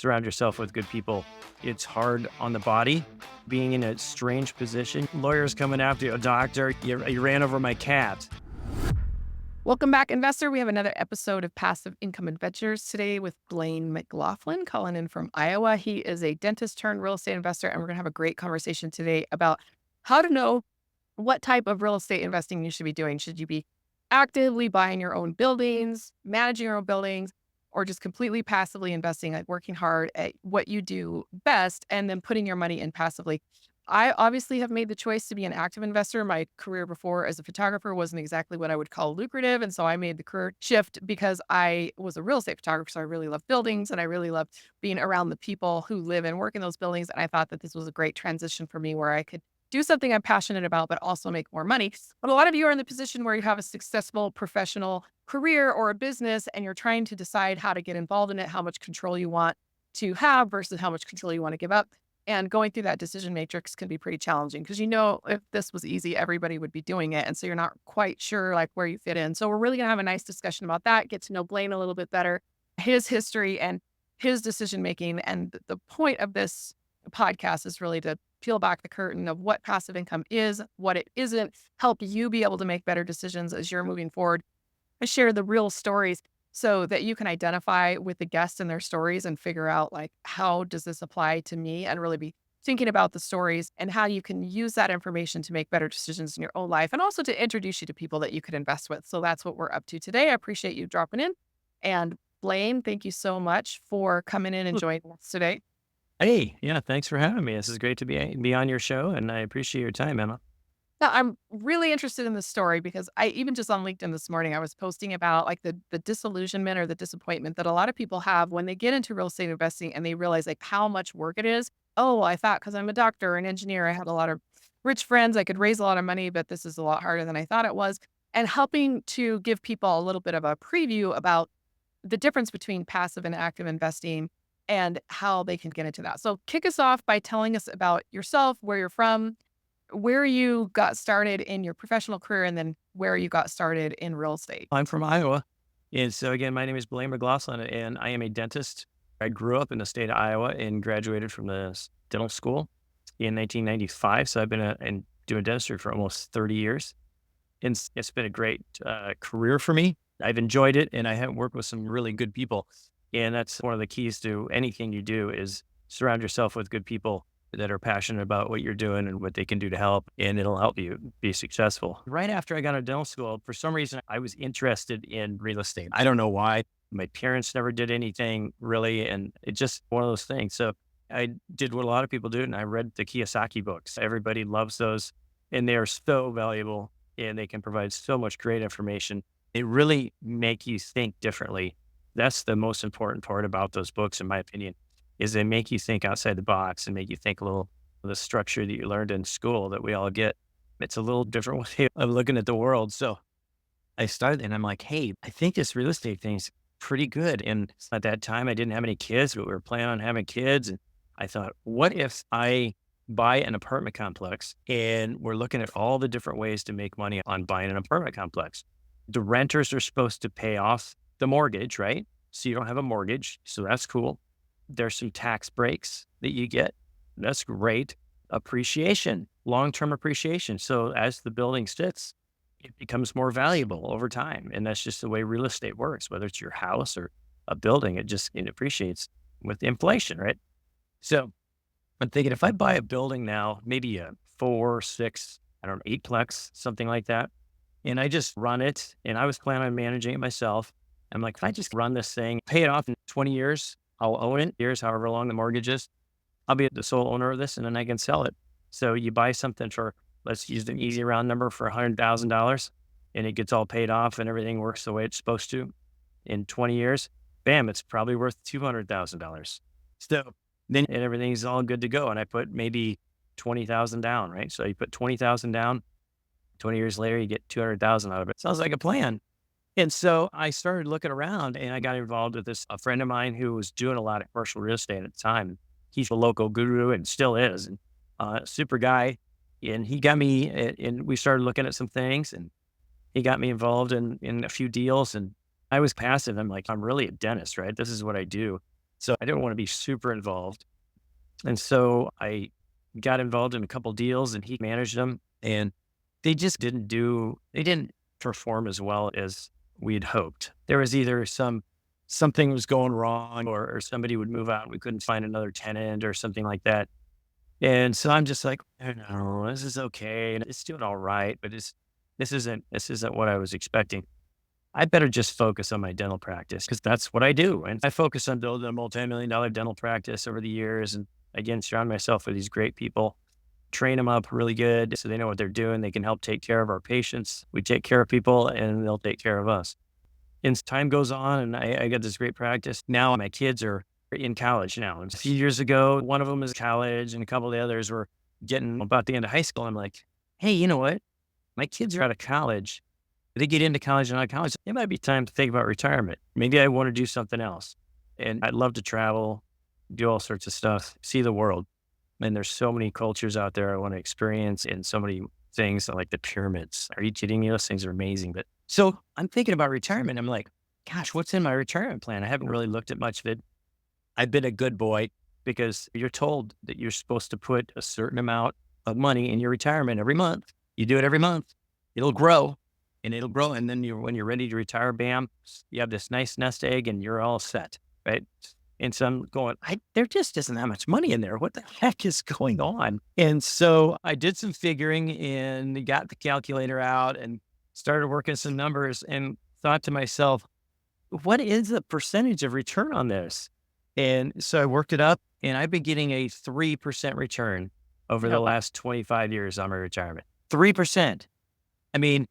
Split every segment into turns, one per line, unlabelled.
surround yourself with good people. It's hard on the body, being in a strange position. Lawyers coming after you, a doctor, you ran over my cat.
Welcome back, investor. We have another episode of Passive Income Adventures today with Blaine McLaughlin calling in from Iowa. He is a dentist turned real estate investor, and we're going to have a great conversation today about how to know what type of real estate investing you should be doing. Should you be actively buying your own buildings, managing your own buildings, or just completely passively investing, like working hard at what you do best and then putting your money in passively? I obviously have made the choice to be an active investor. My career before as a photographer wasn't exactly what I would call lucrative. And so I made the career shift because I was a real estate photographer. So I really love buildings and I really love being around the people who live and work in those buildings. And I thought that this was a great transition for me where I could do something I'm passionate about, but also make more money. But a lot of you are in the position where you have a successful professional career or a business and you're trying to decide how to get involved in it, how much control you want to have versus how much control you want to give up. And going through that decision matrix can be pretty challenging because, if this was easy, everybody would be doing it. And so you're not quite sure like where you fit in. So we're really going to have a nice discussion about that, get to know Blaine a little bit better, his history and his decision making. And the point of this podcast is really to peel back the curtain of what passive income is, what it isn't, help you be able to make better decisions as you're moving forward. I share the real stories so that you can identify with the guests and their stories and figure out like, how does this apply to me, and really be thinking about the stories and how you can use that information to make better decisions in your own life and also to introduce you to people that you could invest with. So that's what we're up to today. I appreciate you dropping in. And Blaine, thank you so much for coming in and joining us today.
Hey, yeah, thanks for having me. This is great to be on your show, and I appreciate your time, Emma.
Now, I'm really interested in this story because I even just on LinkedIn this morning, I was posting about like the disillusionment or the disappointment that a lot of people have when they get into real estate investing and they realize like how much work it is. Oh, I thought because I'm a doctor or an engineer, I had a lot of rich friends, I could raise a lot of money, but this is a lot harder than I thought it was. And helping to give people a little bit of a preview about the difference between passive and active investing and how they can get into that. So kick us off by telling us about yourself, where you're from, where you got started in your professional career, and then where you got started in real estate.
I'm from Iowa. And so again, my name is Blaine McLaughlin, and I am a dentist. I grew up in the state of Iowa and graduated from the dental school in 1995. So I've been doing dentistry for almost 30 years. And it's been a great career for me. I've enjoyed it, and I have worked with some really good people. And that's one of the keys to anything you do is surround yourself with good people that are passionate about what you're doing and what they can do to help, and it'll help you be successful. Right after I got out of dental school, for some reason, I was interested in real estate. I don't know why. My parents never did anything really, and it's just one of those things. So I did what a lot of people do, and I read the Kiyosaki books. Everybody loves those, and they are so valuable, and they can provide so much great information. They really make you think differently. That's the most important part about those books, in my opinion, is they make you think outside the box and make you think a little of the structure that you learned in school that we all get. It's a little different way of looking at the world. So I started and I'm like, hey, I think this real estate thing's pretty good. And at that time, I didn't have any kids, but we were planning on having kids. And I thought, what if I buy an apartment complex and we're looking at all the different ways to make money on buying an apartment complex? The renters are supposed to pay off the mortgage, right? So you don't have a mortgage. So that's cool. There's some tax breaks that you get. That's great. Appreciation, long-term appreciation. So as the building sits, it becomes more valuable over time. And that's just the way real estate works, whether it's your house or a building, it appreciates with inflation, right? So I'm thinking if I buy a building now, maybe a 4, 6, I don't know, 8-plex, something like that, and I just run it, and I was planning on managing it myself. I'm like, if I just run this thing, pay it off in 20 years, I'll own it, years, however long the mortgage is. I'll be the sole owner of this, and then I can sell it. So you buy something for, let's use an easy round number, for $100,000, and it gets all paid off and everything works the way it's supposed to. In 20 years, bam, it's probably worth $200,000. So then and everything's all good to go. And I put maybe 20,000 down, right? So you put 20,000 down, 20 years later, you get 200,000 out of it. Sounds like a plan. And so I started looking around and I got involved with a friend of mine who was doing a lot of commercial real estate at the time. He's a local guru and still is, and super guy. And he got me, and we started looking at some things, and he got me involved in a few deals. And I was passive. I'm like, I'm really a dentist, right? This is what I do. So I didn't want to be super involved. And so I got involved in a couple deals and he managed them and they didn't perform as well as we'd hoped. There was either something was going wrong or somebody would move out and we couldn't find another tenant or something like that. And so I'm just like, I don't know, this is okay. And it's doing all right, but this isn't what I was expecting. I better just focus on my dental practice because that's what I do. And I focus on building a multi-million dollar dental practice over the years. And again, surround myself with these great people, train them up really good so they know what they're doing. They can help take care of our patients. We take care of people and they'll take care of us. And as time goes on and I got this great practice. Now my kids are in college now. And a few years ago, one of them is college and a couple of the others were getting about the end of high school. I'm like, hey, you know what? My kids are out of college. They get into college and out of college. It might be time to think about retirement. Maybe I want to do something else. And I'd love to travel, do all sorts of stuff, see the world. And there's so many cultures out there I want to experience and so many things like the pyramids. Are you kidding me? Those things are amazing. But so I'm thinking about retirement. I'm like, gosh, what's in my retirement plan? I haven't really looked at much of it. I've been a good boy because you're told that you're supposed to put a certain amount of money in your retirement every month. You do it every month, it'll grow and it'll grow. And then when you're ready to retire, bam, you have this nice nest egg and you're all set. Right. And so I'm going, there just isn't that much money in there. What the heck is going on? And so I did some figuring and got the calculator out and started working some numbers and thought to myself, what is the percentage of return on this? And so I worked it up and I've been getting a 3% return over the
No.
last 25 years on my retirement. 3%. I mean,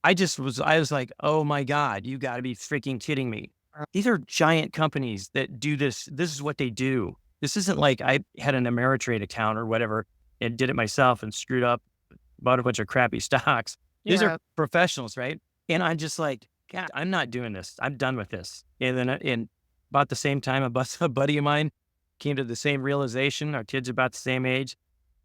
I was like, oh my God, you got to be freaking kidding me. These are giant companies that do this. This is what they do. This isn't like I had an Ameritrade account or whatever and did it myself and screwed up, bought a bunch of crappy stocks. These are
Yeah.
professionals, right? And I'm just like, God, I'm not doing this. I'm done with this. And then in about the same time, a buddy of mine came to the same realization. Our kids are about the same age.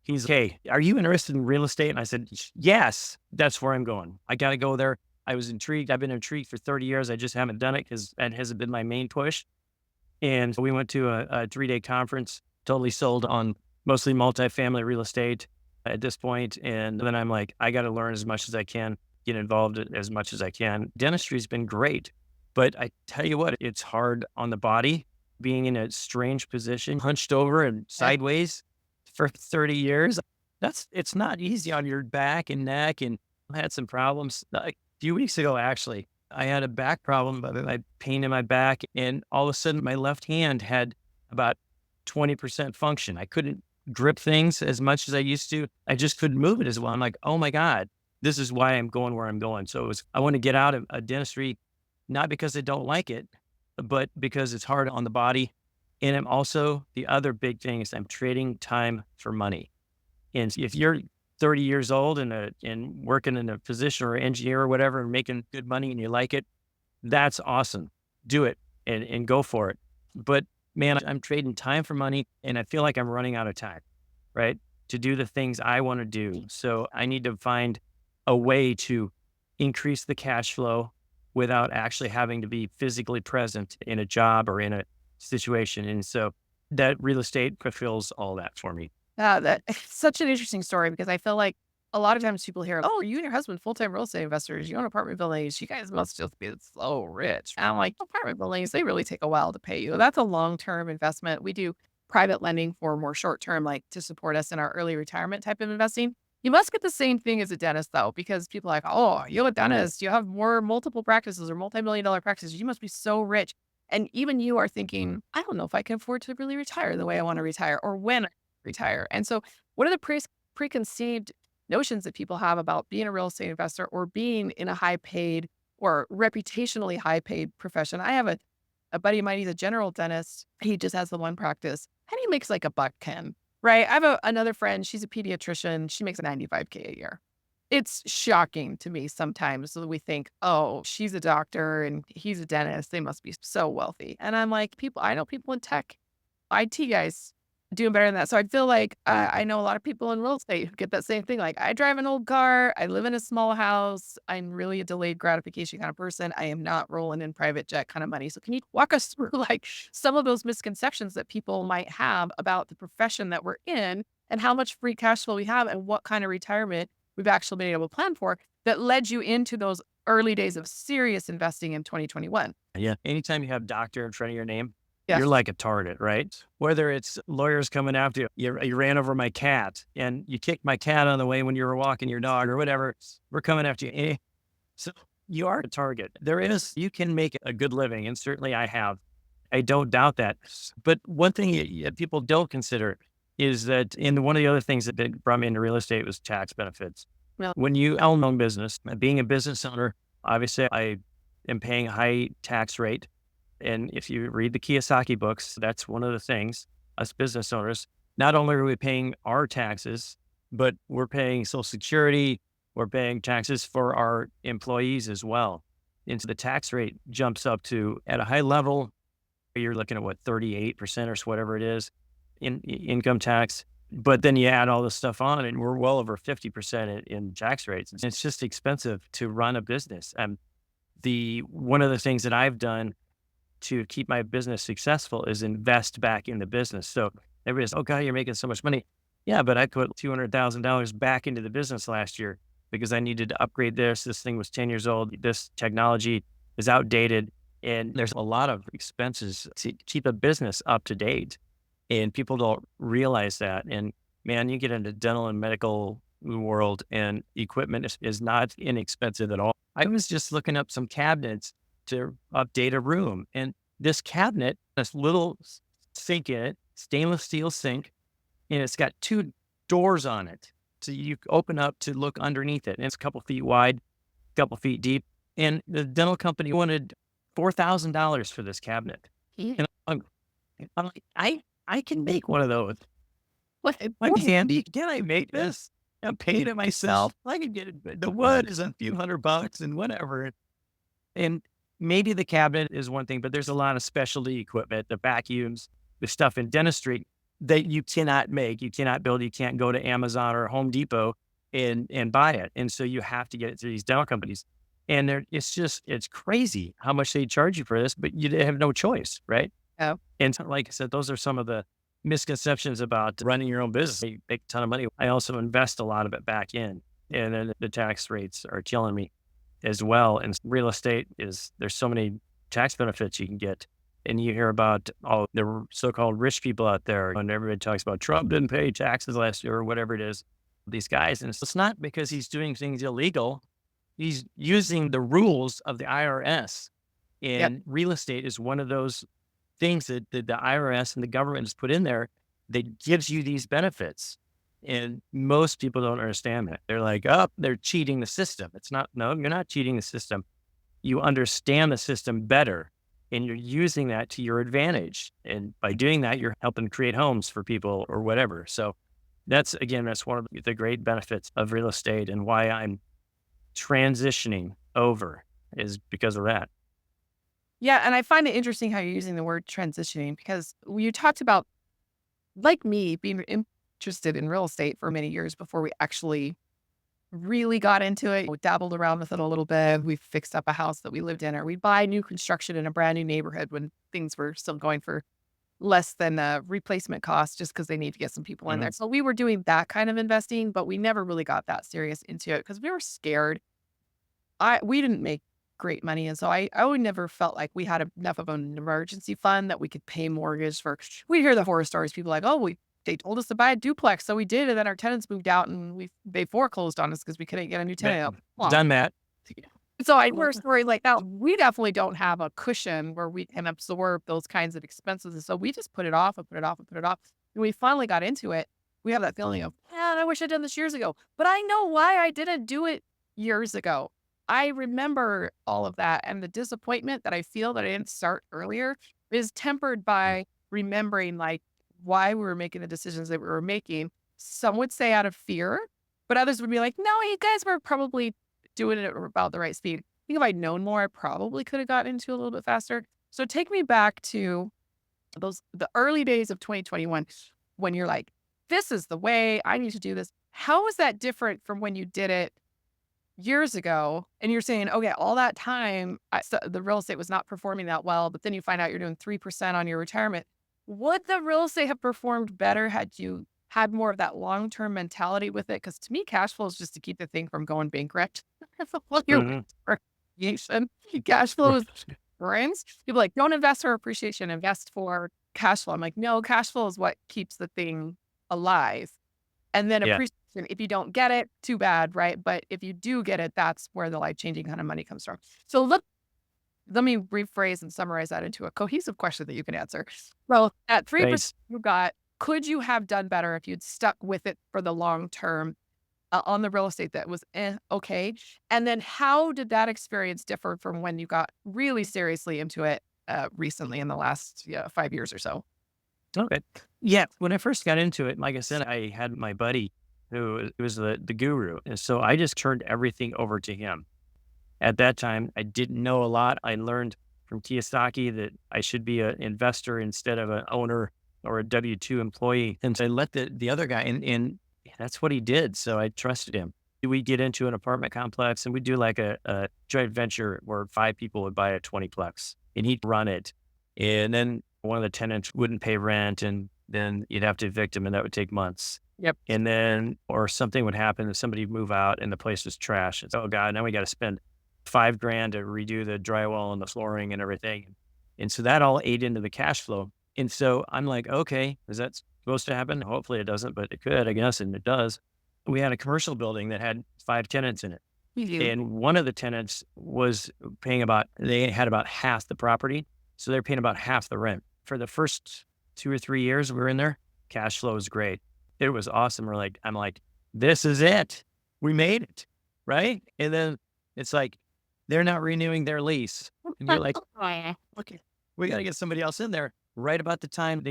He's, hey, are you interested in real estate? And I said, yes, that's where I'm going. I got to go there. I was intrigued. I've been intrigued for 30 years. I just haven't done it because that hasn't been my main push. And we went to a 3-day conference, totally sold on mostly multifamily real estate at this point. And then I'm like, I got to learn as much as I can, get involved as much as I can. Dentistry's been great, but I tell you what, it's hard on the body being in a strange position, hunched over and
Yeah.
sideways for 30 years. It's not easy on your back and neck. And I had some problems a few weeks ago, actually. I had a back problem, but I pain in my back. And all of a sudden, my left hand had about 20% function. I couldn't grip things as much as I used to. I just couldn't move it as well. I'm like, oh my God, this is why I'm going where I'm going. So I want to get out of dentistry, not because I don't like it, but because it's hard on the body. And I'm also, the other big thing is I'm trading time for money. And if you're 30 years old and working in a position or engineer or whatever and making good money and you like it, that's awesome. Do it and go for it. But man, I'm trading time for money and I feel like I'm running out of time, right? To do the things I want to do. So I need to find a way to increase the cash flow without actually having to be physically present in a job or in a situation. And so that real estate fulfills all that for me.
Yeah, that it's such an interesting story because I feel like a lot of times people hear, "Oh, you and your husband full-time real estate investors. You own apartment buildings. You guys must just be so rich." And I'm like, apartment buildings, they really take a while to pay you. That's a long-term investment. We do private lending for more short-term, like to support us in our early retirement type of investing. You must get the same thing as a dentist though, because people are like, "Oh, you're a dentist. You have more multiple practices or multi-million dollar practices. You must be so rich." And even you are thinking, I don't know if I can afford to really retire the way I want to retire or when retire. And so, what are the preconceived notions that people have about being a real estate investor or being in a high paid or reputationally high paid profession? I have a buddy of mine, he's a general dentist. He just has the one practice and he makes like a buck 10, right? I have another friend, she's a pediatrician. She makes 95K a year. It's shocking to me sometimes that we think, oh, she's a doctor and he's a dentist. They must be so wealthy. And I'm like, I know people in tech, IT guys, doing better than that. So I feel like I know a lot of people in real estate who get that same thing. Like I drive an old car. I live in a small house. I'm really a delayed gratification kind of person. I am not rolling in private jet kind of money. So can you walk us through like some of those misconceptions that people might have about the profession that we're in and how much free cash flow we have and what kind of retirement we've actually been able to plan for that led you into those early days of serious investing in 2021?
Yeah. Anytime you have doctor in front of your name, you're
Yes.
like a target, right? Whether it's lawyers coming after you, you ran over my cat and you kicked my cat on the way when you were walking your dog or whatever, we're coming after you. So you are a target. You can make a good living. And certainly I have. I don't doubt that. But one thing people don't consider is that, and one of the other things that brought me into real estate was tax benefits.
Well,
When you own your own business, being a business owner, obviously I am paying a high tax rate. And if you read the Kiyosaki books, that's one of the things us business owners, not only are we paying our taxes, but we're paying Social Security, we're paying taxes for our employees as well. And so the tax rate jumps up to, at a high level, you're looking at what, 38% or whatever it is in income tax. But then you add all this stuff on and we're well over 50% in tax rates. It's just expensive to run a business. One of the things that I've done to keep my business successful is invest back in the business. So everybody's, oh God, you're making so much money. Yeah, but I put $200,000 back into the business last year because I needed to upgrade this. This thing was 10 years old. This technology is outdated. And there's a lot of expenses to keep a business up to date. And people don't realize that. And man, you get into dental and medical world and equipment is not inexpensive at all. I was just looking up some cabinets to update a room. And this cabinet, this little sink in it, stainless steel sink, and it's got two doors on it. So you open up to look underneath it. And it's a couple feet wide, a couple feet deep. And the dental company wanted $4,000 for this cabinet.
yeah.
And I'm like, I can make one of those.
What?
I'm handy. Can I make this? I'm paying it myself. I can get it. The wood is a few $100 and whatever. And maybe the cabinet is one thing, but there's a lot of specialty equipment, the vacuums, the stuff in dentistry that you cannot make, you cannot build, you can't go to Amazon or Home Depot and buy it. And so you have to get it through these dental companies. And it's crazy how much they charge you for this, but you have no choice, right?
Oh,
And so, like I said, those are some of the misconceptions about running your own business. You make a ton of money. I also invest a lot of it back in, and then the tax rates are killing me as well. And real estate there's so many tax benefits you can get. And you hear about all the so-called rich people out there, and everybody talks about Trump didn't pay taxes last year or whatever it is, these guys. And it's not because he's doing things illegal. He's using the rules of the IRS.
yep.
And real estate is one of those things that the IRS and the government has put in there that gives you these benefits. And most people don't understand that. They're like, oh, they're cheating the system. It's not, no, you're not cheating the system. You understand the system better and you're using that to your advantage. And by doing that, you're helping create homes for people or whatever. So that's one of the great benefits of real estate and why I'm transitioning over is because of that.
Yeah, and I find it interesting how you're using the word transitioning because you talked about, like me, being interested in real estate for many years before we actually really got into it. We dabbled around with it a little bit. We fixed up a house that we lived in, or we'd buy new construction in a brand new neighborhood when things were still going for less than a replacement cost just because they need to get some people in there.
Mhm.
So we were doing that kind of investing, but we never really got that serious into it because we were scared. We didn't make great money, and so I would never felt like we had enough of an emergency fund that we could pay mortgage for. We hear the horror stories. People like, oh, they told us to buy a duplex, so we did, and then our tenants moved out, and they foreclosed on us because we couldn't get a new tenant out. Well,
Done that.
so I hear a story like that. We definitely don't have a cushion where we can absorb those kinds of expenses, and so we just put it off and put it off and put it off. And we finally got into it. We have that feeling of, man, I wish I'd done this years ago, but I know why I didn't do it years ago. I remember all of that, and the disappointment that I feel that I didn't start earlier is tempered by remembering, like, why we were making the decisions that we were making. Some would say out of fear, but others would be like, "No, you guys were probably doing it at about the right speed." I think if I'd known more, I probably could have gotten into it a little bit faster. So take me back to the early days of 2021. when you're like, this is the way I need to do this. How is that different from when you did it years ago? And you're saying, okay, all that time, so the real estate was not performing that well, but then you find out you're doing 3% on your retirement. Would the real estate have performed better had you had more of that long-term mentality with it? Because to me, cash flow is just to keep the thing from going bankrupt. That's all you're
Mhm.
for appreciation. Cash flow is friends. People are like, don't invest for appreciation, invest for cash flow. I'm like, no, cash flow is what keeps the thing alive. And then
Yeah.
appreciation, if you don't get it, too bad, right? But if you do get it, that's where the life-changing kind of money comes from. So let me rephrase and summarize that into a cohesive question that you can answer. Well, at 3%
Thanks.
you got, could you have done better if you'd stuck with it for the long term on the real estate that was okay? And then how did that experience differ from when you got really seriously into it recently in the last 5 years or so?
Okay. Yeah. When I first got into it, like I said, I had my buddy who was the guru. And so I just turned everything over to him. At that time, I didn't know a lot. I learned from Kiyosaki that I should be an investor instead of an owner or a W-2 employee. And so I let the other guy, and that's what he did. So I trusted him. We get into an apartment complex and we do like a joint venture where 5 people would buy a 20-plex and he'd run it. And then one of the tenants wouldn't pay rent and then you'd have to evict him and that would take months.
Yep.
And then, or something would happen and somebody would move out and the place was trash. It's, oh God, now we got to spend 5 grand to redo the drywall and the flooring and everything. And so that all ate into the cash flow. And so I'm like, okay, is that supposed to happen? Hopefully it doesn't, but it could, I guess, and it does. We had a commercial building that had 5 tenants in it.
You.
And one of the tenants was paying they had about half the property. So they're paying about half the rent. For the first 2 or 3 years we were in there, cash flow was great. It was awesome. I'm like, this is it. We made it. Right. And then it's like, they're not renewing their lease. And you're like, okay, we got to get somebody else in there. Right about the time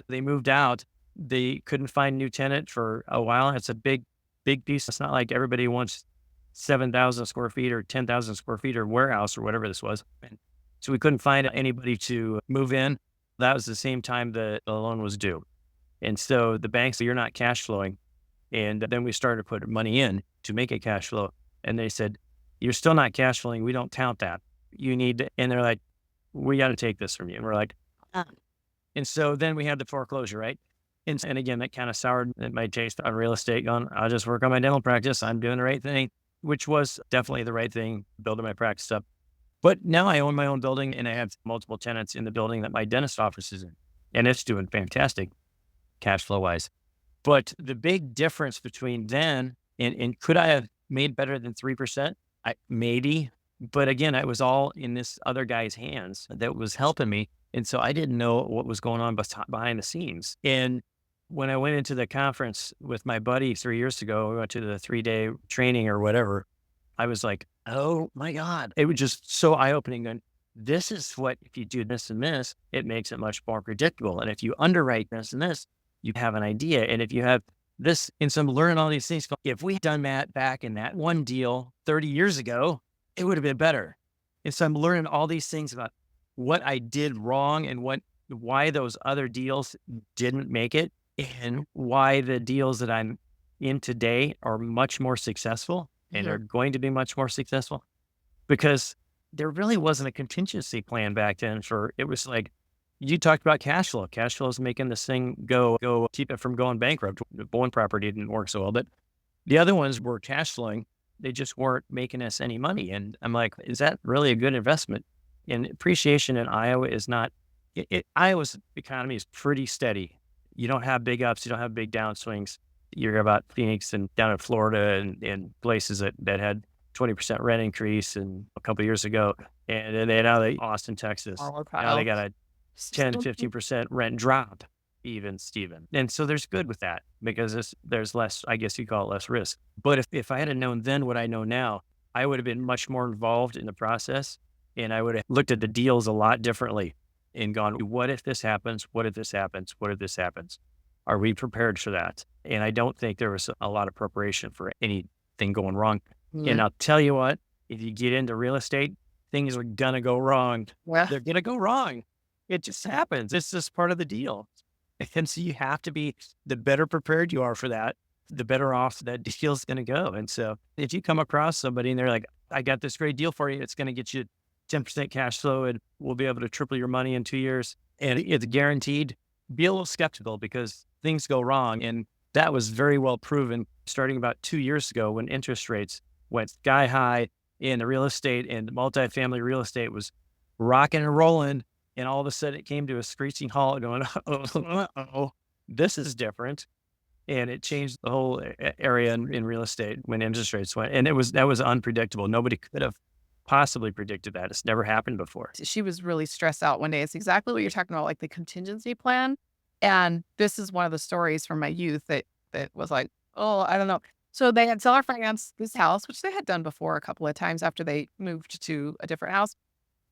they moved out, they couldn't find a new tenant for a while. It's a big piece. It's not like everybody wants 7,000 square feet or 10,000 square feet or warehouse or whatever this was. And so we couldn't find anybody to move in. That was the same time the loan was due. And so the bank said, you're not cash flowing. And then we started to put money in to make it cash flow. And they said, you're still not cash flowing. We don't count that. You need to, and they're like, we got to take this from you. And we're like, and so then we had the foreclosure, right? And again, that kind of soured my taste on real estate. Going, I'll just work on my dental practice. I'm doing the right thing, which was definitely the right thing, building my practice up. But now I own my own building and I have multiple tenants in the building that my dentist office is in. And it's doing fantastic cash flow wise. But the big difference between then and could I have made better than 3%? Maybe. But again, I was all in this other guy's hands that was helping me. And so I didn't know what was going on behind the scenes. And when I went into the conference with my buddy 3 years ago, we went to the 3-day training or whatever. I was like, oh my God. It was just so eye opening. And this is what, if you do this and this, it makes it much more predictable. And if you underwrite this and this, you have an idea. And if you have this, and so I'm learning all these things. If we had done that back in that one deal 30 years ago, it would have been better. And so I'm learning all these things about what I did wrong and why those other deals didn't make it and why the deals that I'm in today are much more successful and are going to be much more successful because there really wasn't a contingency plan back then it was like, you talked about cash flow. Cash flow is making this thing go, keep it from going bankrupt. The one property didn't work so well, but the other ones were cash flowing. They just weren't making us any money. And I'm like, is that really a good investment? And appreciation in Iowa is not, Iowa's economy is pretty steady. You don't have big ups. You don't have big downswings. You're about Phoenix and down in Florida and places that had 20% rent increase and a couple of years ago. And then now Austin, Texas, now they got a 10, 15% rent drop even, Steven. And so there's good with that because there's less, I guess you call it less risk. But if I had known then what I know now, I would have been much more involved in the process and I would have looked at the deals a lot differently and gone, what if this happens? What if this happens? What if this happens? Are we prepared for that? And I don't think there was a lot of preparation for anything going wrong. And I'll tell you what, if you get into real estate, things are going to go wrong.
Well,
They're going to go wrong. It just happens. It's just part of the deal. And so you have to be, the better prepared you are for that, the better off that deal's going to go. And so if you come across somebody and they're like, I got this great deal for you, it's going to get you 10% cash flow and we'll be able to triple your money in 2 years and it's guaranteed, be a little skeptical because things go wrong. And that was very well proven starting about 2 years ago when interest rates went sky high in the real estate and multifamily real estate was rocking and rolling. And all of a sudden it came to a screeching halt going, oh, this is different. And it changed the whole area in real estate when interest rates went. And that was unpredictable. Nobody could have possibly predicted that. It's never happened before.
She was really stressed out one day. It's exactly what you're talking about, like the contingency plan. And this is one of the stories from my youth that was like, oh, I don't know. So they had seller financed this house, which they had done before a couple of times after they moved to a different house.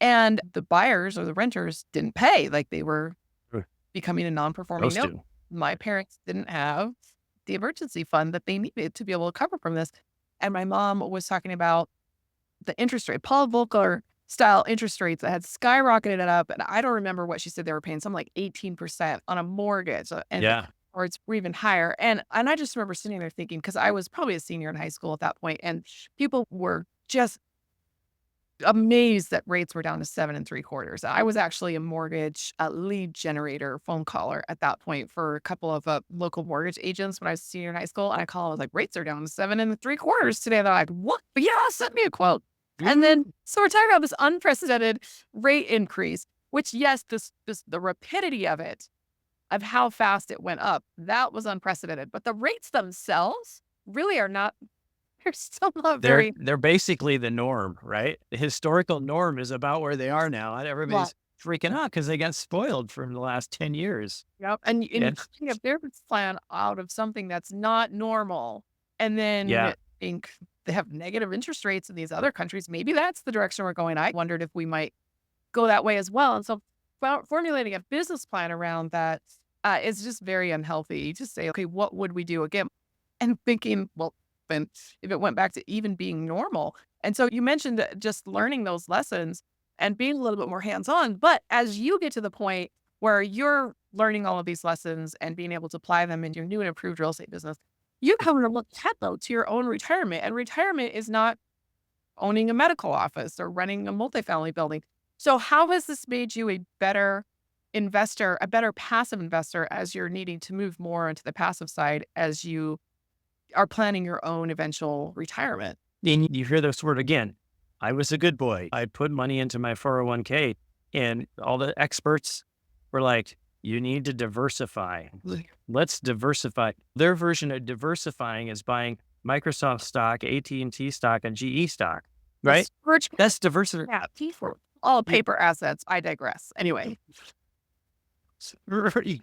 And the buyers or the renters didn't pay. Like they were
Sure.
becoming a non-performing
Those
note.
two.
My parents didn't have the emergency fund that they needed to be able to cover from this. And my mom was talking about the interest rate, Paul Volcker style interest rates that had skyrocketed it up. And I don't remember what she said they were paying, something like 18% on a mortgage and
Yeah.
or it's even higher. And I just remember sitting there thinking, because I was probably a senior in high school at that point, and people were just amazed that rates were down to 7.75. I was actually a mortgage lead generator phone caller at that point for a couple of local mortgage agents when I was a senior in high school. And I call, I was like, rates are down to 7.75 today. They're like, what? Yeah, send me a quote. And then, so we're talking about this unprecedented rate increase, which yes, the rapidity of it, of how fast it went up, that was unprecedented. But the rates themselves really are not, they're still not
They're
very
they're basically the norm, right? The historical norm is about where they are now, and
well.
everybody's freaking out because they got spoiled from the last 10 years.
Yep, and you
And
kind of their plan out of something that's not normal, and then
yeah,
think they have negative interest rates in these other countries. Maybe that's the direction we're going. I wondered if we might go that way as well. And so formulating a business plan around that is just very unhealthy. To say, okay, what would we do again? And thinking, well, then if it went back to even being normal. And so you mentioned that just learning those lessons and being a little bit more hands-on. But as you get to the point where you're learning all of these lessons and being able to apply them in your new and improved real estate business, you have to look ahead though to your own retirement. And retirement is not owning a medical office or running a multifamily building. So how has this made you a better investor, a better passive investor as you're needing to move more into the passive side as you are planning your own eventual retirement?
and you hear this word again. I was a good boy. I put money into my 401k, and all the experts were like, "You need to diversify. Let's diversify." Their version of diversifying is buying Microsoft stock, AT&T stock, and GE stock,
The
right?
storage
That's diversity.
yeah, for all paper assets. I digress. Anyway.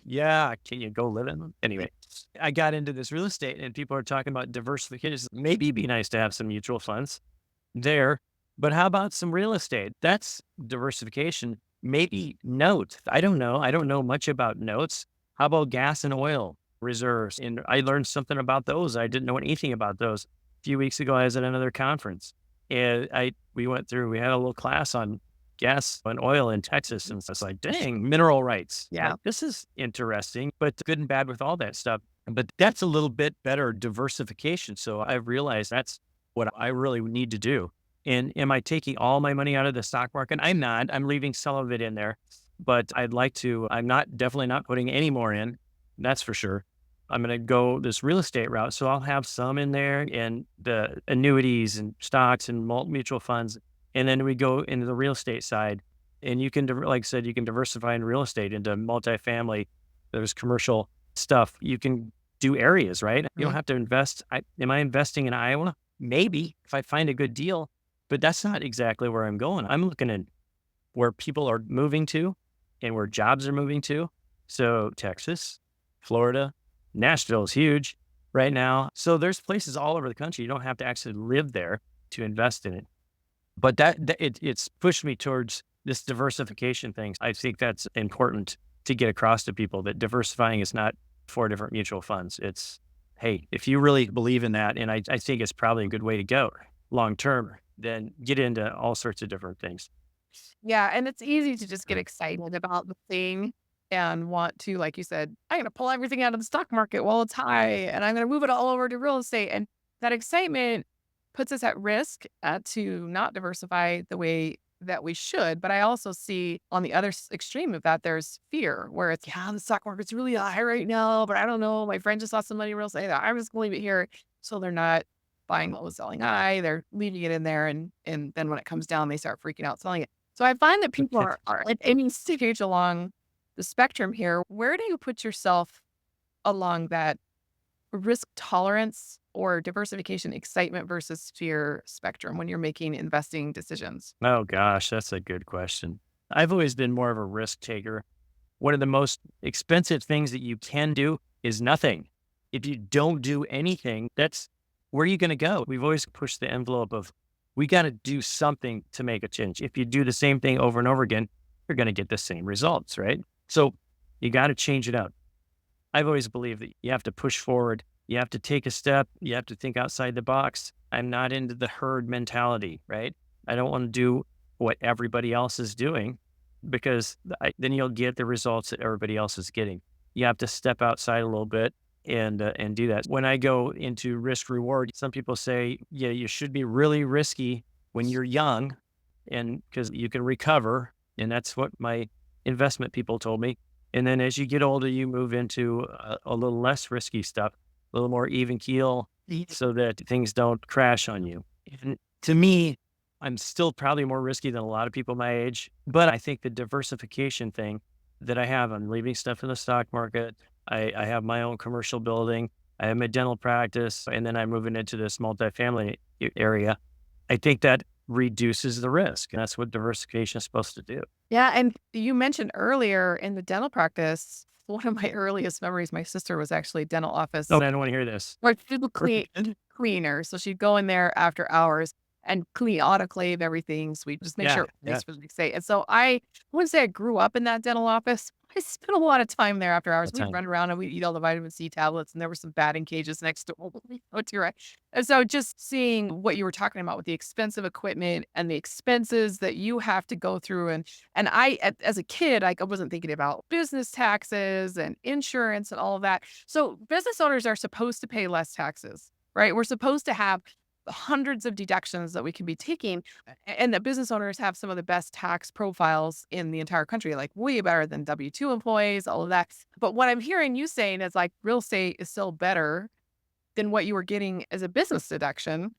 Yeah, can you go live in them? Anyway, I got into this real estate and people are talking about diversification. Maybe it'd be nice to have some mutual funds there, but how about some real estate? That's diversification. Maybe notes. I don't know. I don't know much about notes. How about gas and oil reserves? And I learned something about those. I didn't know anything about those. A few weeks ago, I was at another conference and we had a little class on gas and oil in Texas. And so it's like, dang, mineral rights.
Yeah.
Like, this is interesting, but good and bad with all that stuff. But that's a little bit better diversification. So I've realized that's what I really need to do. And am I taking all my money out of the stock market? I'm not. I'm leaving some of it in there, but I'd like to. I'm not definitely not putting any more in. That's for sure. I'm going to go this real estate route. So I'll have some in there and the annuities and stocks and mutual funds. And then we go into the real estate side and you can, like I said, you can diversify in real estate into multifamily. There's commercial stuff. You can do areas, right? You don't have to invest. Am I investing in Iowa? Maybe if I find a good deal, but that's not exactly where I'm going. I'm looking at where people are moving to and where jobs are moving to. So Texas, Florida, Nashville is huge right now. So there's places all over the country. You don't have to actually live there to invest in it. But it's pushed me towards this diversification thing. I think that's important to get across to people that diversifying is not 4 different mutual funds. It's, hey, if you really believe in that, and I think it's probably a good way to go long term, then get into all sorts of different things.
Yeah, and it's easy to just get excited about the thing and want to, like you said, I'm going to pull everything out of the stock market while it's high and I'm going to move it all over to real estate. And that excitement puts us at risk to not diversify the way that we should. But I also see on the other extreme of that, there's fear where it's, yeah, the stock market's really high right now, but I don't know. My friend just lost some money in real estate. I'm just going to leave it here. So they're not buying low, selling high. They're leaving it in there. And then when it comes down, they start freaking out selling it. So I find that people are at any stage along the spectrum here. Where do you put yourself along that risk tolerance or diversification excitement versus fear spectrum when you're making investing decisions?
Oh gosh, that's a good question. I've always been more of a risk taker. One of the most expensive things that you can do is nothing. If you don't do anything, that's where are you going to go? We've always pushed the envelope of we got to do something to make a change. If you do the same thing over and over again, you're going to get the same results, right? So you got to change it out. I've always believed that you have to push forward. You have to take a step. You have to think outside the box. I'm not into the herd mentality, right? I don't want to do what everybody else is doing because then you'll get the results that everybody else is getting. You have to step outside a little bit and do that. When I go into risk reward, some people say, yeah, you should be really risky when you're young and because you can recover. And that's what my investment people told me. And then as you get older, you move into a little less risky stuff, a little more even keel so that things don't crash on you. And to me, I'm still probably more risky than a lot of people my age, but I think the diversification thing that I have, I'm leaving stuff in the stock market. I have my own commercial building. I have my dental practice, and then I'm moving into this multifamily area. I think that reduces the risk. And that's what diversification is supposed to do.
Yeah. And you mentioned earlier in the dental practice, one of my earliest memories, my sister was actually dental office
Oh, I don't want to hear this.
or cleaner. So she'd go in there after hours and clean, autoclave everything. So we just make sure
Yeah.
it was
Yeah.
nice for the next day. And so I wouldn't say I grew up in that dental office. I spent a lot of time there after hours.
That's
We'd
time.
run around and we'd eat all the vitamin C tablets, and there were some batting cages next to oh, to your right. And so just seeing what you were talking about with the expensive equipment and the expenses that you have to go through. And as a kid, I wasn't thinking about business taxes and insurance and all of that. So business owners are supposed to pay less taxes, right? We're supposed to have hundreds of deductions that we can be taking, and that business owners have some of the best tax profiles in the entire country, like way better than W-2 employees, all of that. But what I'm hearing you saying is like real estate is still better than what you were getting as a business deduction.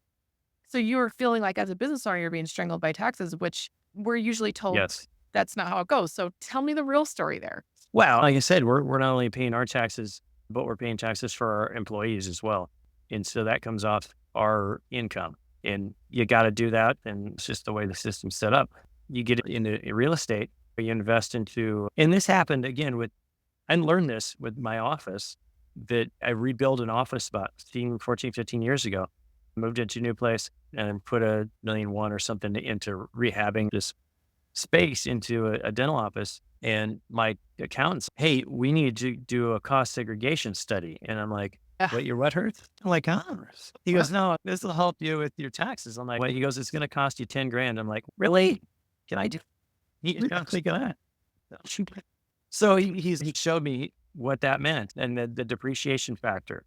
So you're feeling like as a business owner, you're being strangled by taxes, which we're usually told
Yes.
that's not how it goes. So tell me the real story there.
Well, like I said, we're not only paying our taxes, but we're paying taxes for our employees as well. And so that comes off our income. And you got to do that. And it's just the way the system's set up. You get into real estate, you invest into, and this happened again I learned this with my office that I rebuilt an office about 15 years ago, moved into a new place and put $1.1 million or something into rehabbing this space into a dental office. And my accountants, hey, we need to do a cost segregation study. And I'm like, what, your what hurts? I'm like, he goes, no, this will help you with your taxes. I'm like, what? He goes, it's going to cost you 10 grand. I'm like, really? Can I do? He's going to think of that. So he showed me what that meant and the depreciation factor.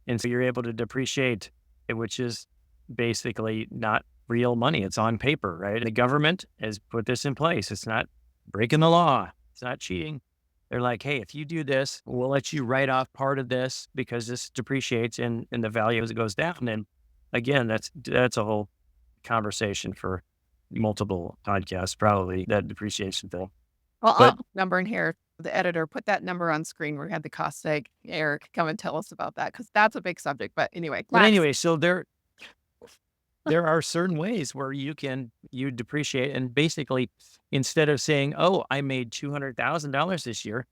And so you're able to depreciate, which is basically not real money. It's on paper, right? The government has put this in place. It's not breaking the law. It's not cheating. They're like, hey, if you do this, we'll let you write off part of this because this depreciates in the value as it goes down. And again, that's a whole conversation for multiple podcasts, probably that depreciation thing.
Well,
But
number in here, the editor, put that number on screen. We had the cost seg. Eric, come and tell us about that because that's a big subject. But anyway,
so there are certain ways where you depreciate and basically instead of saying, oh, I made $200,000 this year,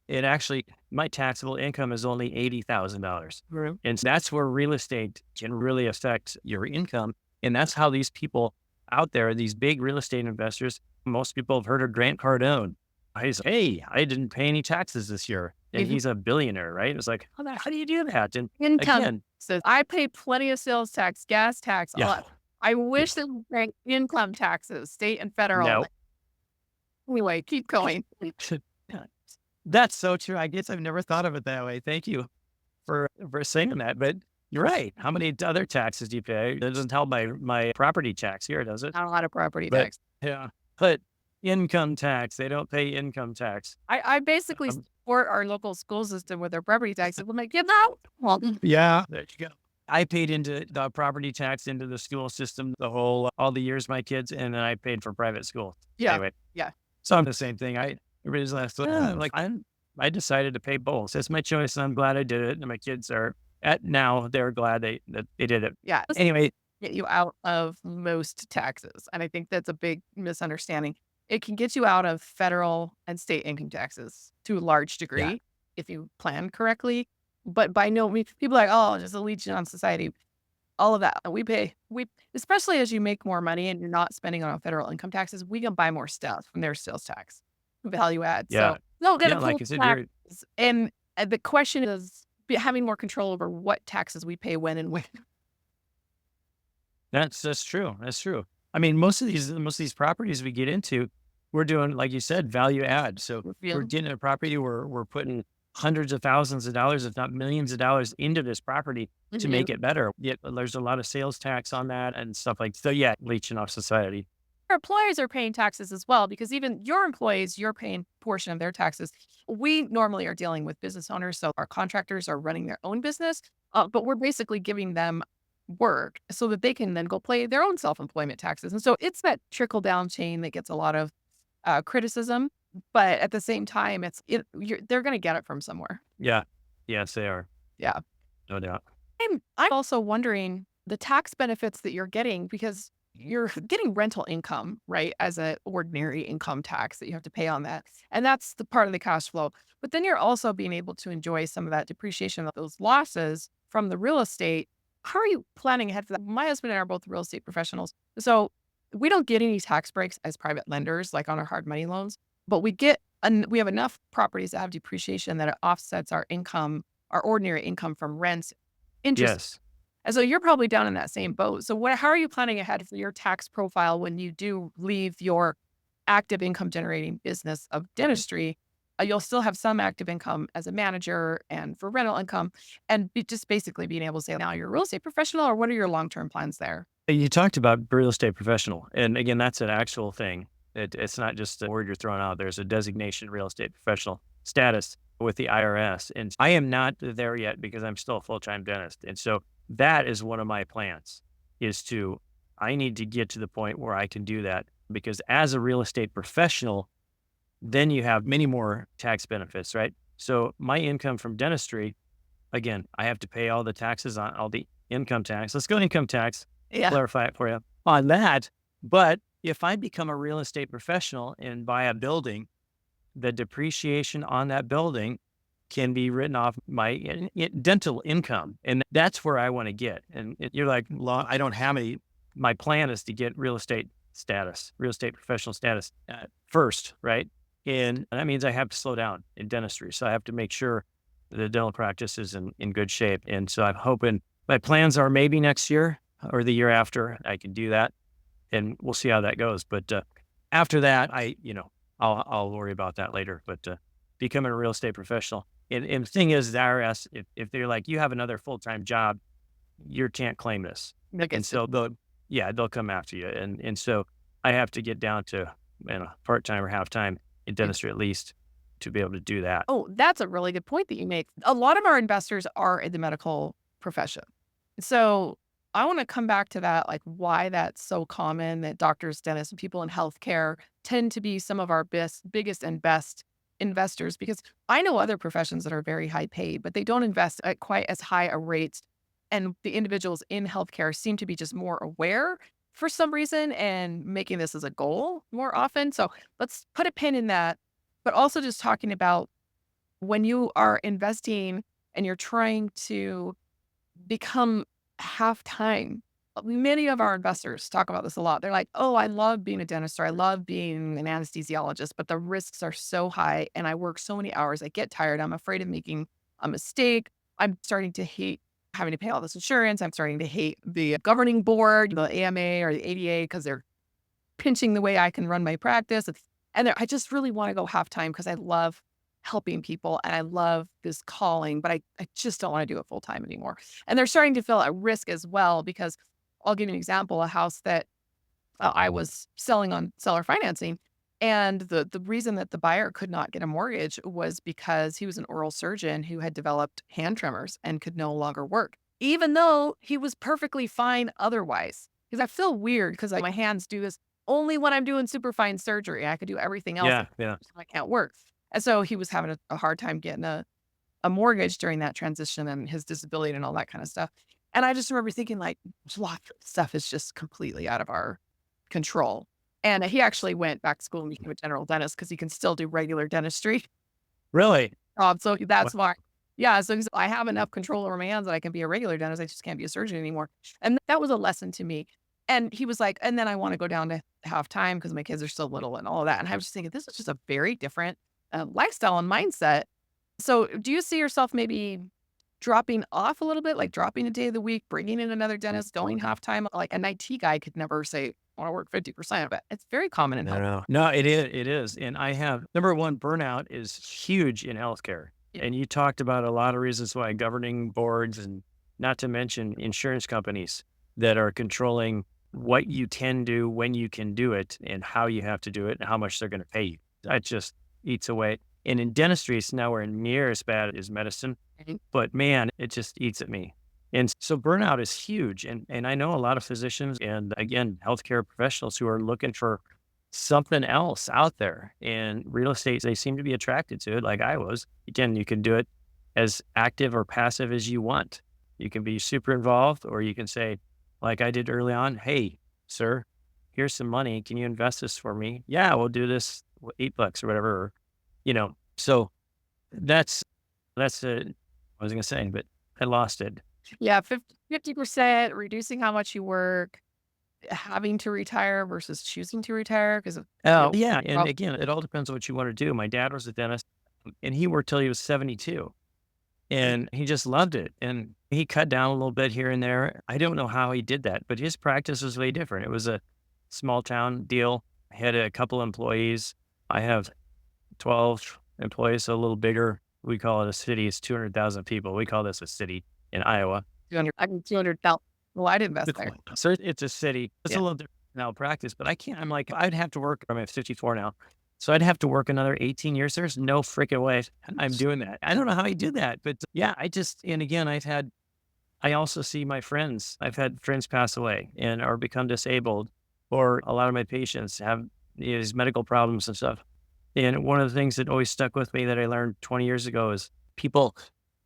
it actually, my taxable income is only $80,000.
Right.
And that's where real estate can really affect your income. And that's how these people out there, these big real estate investors, most people have heard of Grant Cardone. He's, hey, I didn't pay any taxes this year. And he's a billionaire, right? It was like, how do you do that? And
income
again,
says I pay plenty of sales tax, gas tax.
yeah,
I wish that we pay income taxes, state and federal.
no.
Anyway, keep going.
That's so true. I guess I've never thought of it that way. Thank you for saying that. But you're right. How many other taxes do you pay? It doesn't tell my property tax here, does it?
Not a lot of property
But
tax.
yeah, but income tax, they don't pay income tax.
I basically
Um,
support our local school system with their property taxes. I'm like, get out. Well,
yeah, there you go. I paid into the property tax into the school system the whole all the years my kids, and then I paid for private school.
yeah,
Anyway,
yeah.
so I'm the same thing. Everybody's like I decided to pay both. It's my choice, and I'm glad I did it. And my kids are at now they're glad that they did it.
Yeah.
Anyway,
Get you out of most taxes. And I think that's a big misunderstanding. It can get you out of federal and state income taxes to a large
yeah,
degree if you plan correctly. But by no means, people are like, oh, just a leech on society. All of that. We, especially as you make more money and you're not spending on federal income taxes, we can buy more stuff from their sales tax, value add.
yeah,
So they'll get a
yeah.
full
Like I said,
tax.
you're
And the question is having more control over what taxes we pay when and when.
that's true. That's true. I mean, most of these properties we get into, we're doing, like you said, value add. So we're getting a property, we're putting hundreds of thousands of dollars, if not millions of dollars, into this property to
Mhm.
make it better. Yet there's a lot of sales tax on that and stuff like so. Yeah, leeching off society.
Your employers are paying taxes as well because even your employees, you're paying portion of their taxes. We normally are dealing with business owners, so our contractors are running their own business, but we're basically giving them work so that they can then go pay their own self-employment taxes. And so it's that trickle down chain that gets a lot of criticism, but at the same time, they're going to get it from somewhere.
Yeah, yes, they are,
Yeah.
no doubt.
I'm also wondering the tax benefits that you're getting because you're getting rental income, right? As an ordinary income tax that you have to pay on that. And that's the part of the cash flow. But then you're also being able to enjoy some of that depreciation of those losses from the real estate. How are you planning ahead for that? My husband and I are both real estate professionals. So we don't get any tax breaks as private lenders, like on our hard money loans, but we have enough properties that have depreciation that it offsets our income, our ordinary income from rents, interest.
Yes.
And so you're probably down in that same boat. So how are you planning ahead for your tax profile when you do leave your active income generating business of dentistry? You'll still have some active income as a manager and for rental income and just basically being able to say, now you're a real estate professional or what are your long-term plans there?
You talked about real estate professional, and again, that's an actual thing. It's not just a word you're throwing out. There's a designation, real estate professional status with the IRS, and I am not there yet because I'm still a full-time dentist. And so that is one of my plans is to, I need to get to the point where I can do that because as a real estate professional, then you have many more tax benefits, right? So my income from dentistry, again, I have to pay all the taxes on all the income tax. Let's go income tax,
Yeah.
clarify it for you on that. But if I become a real estate professional and buy a building, the depreciation on that building can be written off my dental income. And that's where I want to get. And you're like, well, I don't have any. My plan is to get real estate status, real estate professional status first, right? And that means I have to slow down in dentistry. So I have to make sure the dental practice is in good shape. And so I'm hoping my plans are maybe next year or the year after I can do that. And we'll see how that goes. But after that, I'll worry about that later. But becoming a real estate professional. And the thing is, the IRS, if they're like, you have another full-time job, you can't claim this.
Like
And so they'll come after you. And so I have to get down to part-time or half-time in dentistry at least to be able to do that.
Oh, that's a really good point that you make. A lot of our investors are in the medical profession. So I want to come back to that, like why that's so common that doctors, dentists, and people in healthcare tend to be some of our biggest and best investors because I know other professions that are very high paid, but they don't invest at quite as high a rate. And the individuals in healthcare seem to be just more aware for some reason and making this as a goal more often. So let's put a pin in that. But also just talking about when you are investing and you're trying to become half time. Many of our investors talk about this a lot. They're like, oh, I love being a dentist or I love being an anesthesiologist, but the risks are so high and I work so many hours. I get tired. I'm afraid of making a mistake. I'm starting to hate having to pay all this insurance. I'm starting to hate the governing board, the AMA or the ADA, because they're pinching the way I can run my practice. I just really want to go half time because I love helping people and I love this calling, but I just don't want to do it full time anymore. And they're starting to feel at risk as well because I'll give you an example, a house that I was selling on seller financing. And the reason that the buyer could not get a mortgage was because he was an oral surgeon who had developed hand tremors and could no longer work, even though he was perfectly fine otherwise. Because I feel weird because my hands do this only when I'm doing super fine surgery. I could do everything else.
Yeah, yeah.
I can't work. And so he was having a hard time getting a mortgage during that transition and his disability and all that kind of stuff. And I just remember thinking like, a lot of stuff is just completely out of our control. And he actually went back to school and became a general dentist because he can still do regular dentistry.
Really?
So
Wha
that's why. Yeah, so I have enough control over my hands that I can be a regular dentist. I just can't be a surgeon anymore. And that was a lesson to me. And he was like, and then I want to go down to half time because my kids are still little and all of that. And I was just thinking, this is just a very different lifestyle and mindset. So do you see yourself maybe dropping off a little bit, like dropping a day of the week, bringing in another dentist, going half time? Like an IT guy could never say, I want to work 50%, but it's very common in
No,
health.
no. No, it is, and I have number 1, burnout is huge in healthcare,
Yeah.
and you talked about a lot of reasons why governing boards and not to mention insurance companies that are controlling what you can do, when you can do it, and how you have to do it, and how much they're gonna pay you. That just eats away, and in dentistry, it's nowhere near as bad as medicine,
Mhm.
but man, it just eats at me. And so burnout is huge. And I know a lot of physicians and again, healthcare professionals who are looking for something else out there. And real estate, they seem to be attracted to it like I was. Again, you can do it as active or passive as you want. You can be super involved, or you can say, like I did early on, hey, sir, here's some money. Can you invest this for me? Yeah, we'll do this $8 or whatever. Or, so that's what I was gonna say, but I lost it.
Yeah, 50% reducing how much you work, having to retire versus choosing to retire because of
Oh,
your
yeah, and
prob
again, it all depends on what you wanna do. My dad was a dentist, and he worked till he was 72, and he just loved it, and he cut down a little bit here and there. I don't know how he did that, but his practice was way different. It was a small town deal. I had a couple employees. I have 12 employees, so a little bigger. We call it a city. It's 200,000 people. We call this a city in Iowa.
200 I mean, 200,000. Well, I'd invest there.
So it's a city. It's a
Yeah.
little different now practice, but I can't. I'm like, I'd have to work. I'm 54 now. So I'd have to work another 18 years. There's no freaking way I'm doing that. I don't know how he did that, but yeah, and again, I also see my friends. I've had friends pass away and or become disabled, or a lot of my patients have these medical problems and stuff. And one of the things that always stuck with me that I learned 20 years ago is people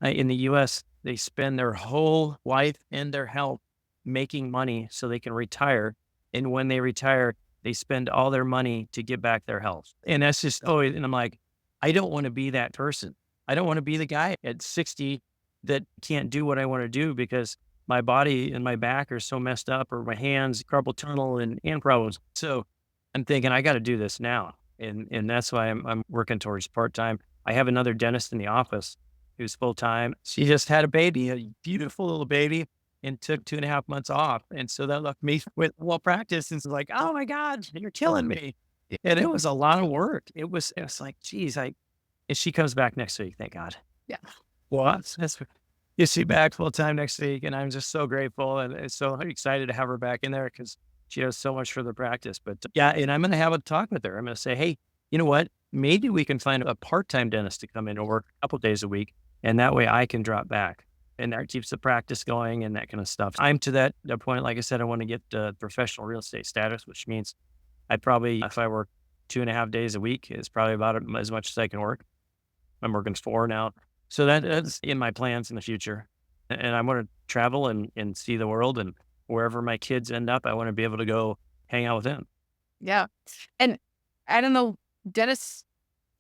in the US, they spend their whole life and their health making money so they can retire. And when they retire, they spend all their money to get back their health. And that's just, oh, and I'm like, I don't want to be that person. I don't want to be the guy at 60 that can't do what I want to do because my body and my back are so messed up, or my hands, carpal tunnel and hand problems. So I'm thinking I got to do this now. And that's why I'm working towards part-time. I have another dentist in the office who's full-time. She just had a baby, a beautiful little baby, and took 2.5 months off. And so that left me with well practice and it's like, oh my God, you're killing me. And it was a lot of work. It was like, geez, and she comes back next week, thank God.
Yeah.
Well, that's is she back full time next week? And I'm just so grateful and so excited to have her back in there because she does so much for the practice. But yeah, and I'm going to have a talk with her. I'm going to say, hey, you know what? Maybe we can find a part time dentist to come in and work a couple days a week, and that way I can drop back, and that keeps the practice going and that kind of stuff. I'm to that point. Like I said, I want to get professional real estate status, which means I probably, if I work 2.5 days a week, is probably about as much as I can work. I'm working 4 now. So that's in my plans in the future. And I want to travel and see the world, and wherever my kids end up, I want to be able to go hang out with them.
Yeah. And I don't know, dentists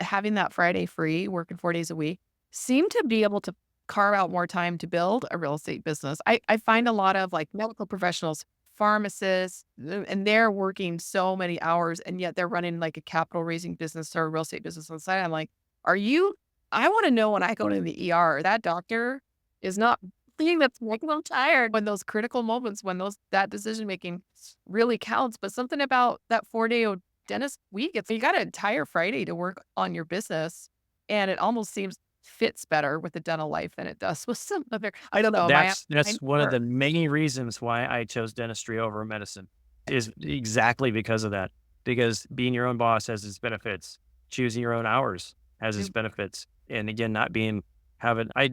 having that Friday free, working 4 days a week, seem to be able to carve out more time to build a real estate business. I find a lot of like medical professionals, pharmacists, and they're working so many hours and yet they're running like a capital raising business or a real estate business on the side. I'm like, are you? I want to know when I go to the ER, that doctor is not being that's making them tired when those critical moments when that decision making really counts. But something about that 4 day dentist week, it's you got an entire Friday to work on your business. And it almost seems fits better with the dental life than it does with some other, I don't know, my
That's one of the many reasons why I chose dentistry over medicine is exactly because of that. Because being your own boss has its benefits. Choosing your own hours has its benefits. And again, not being having I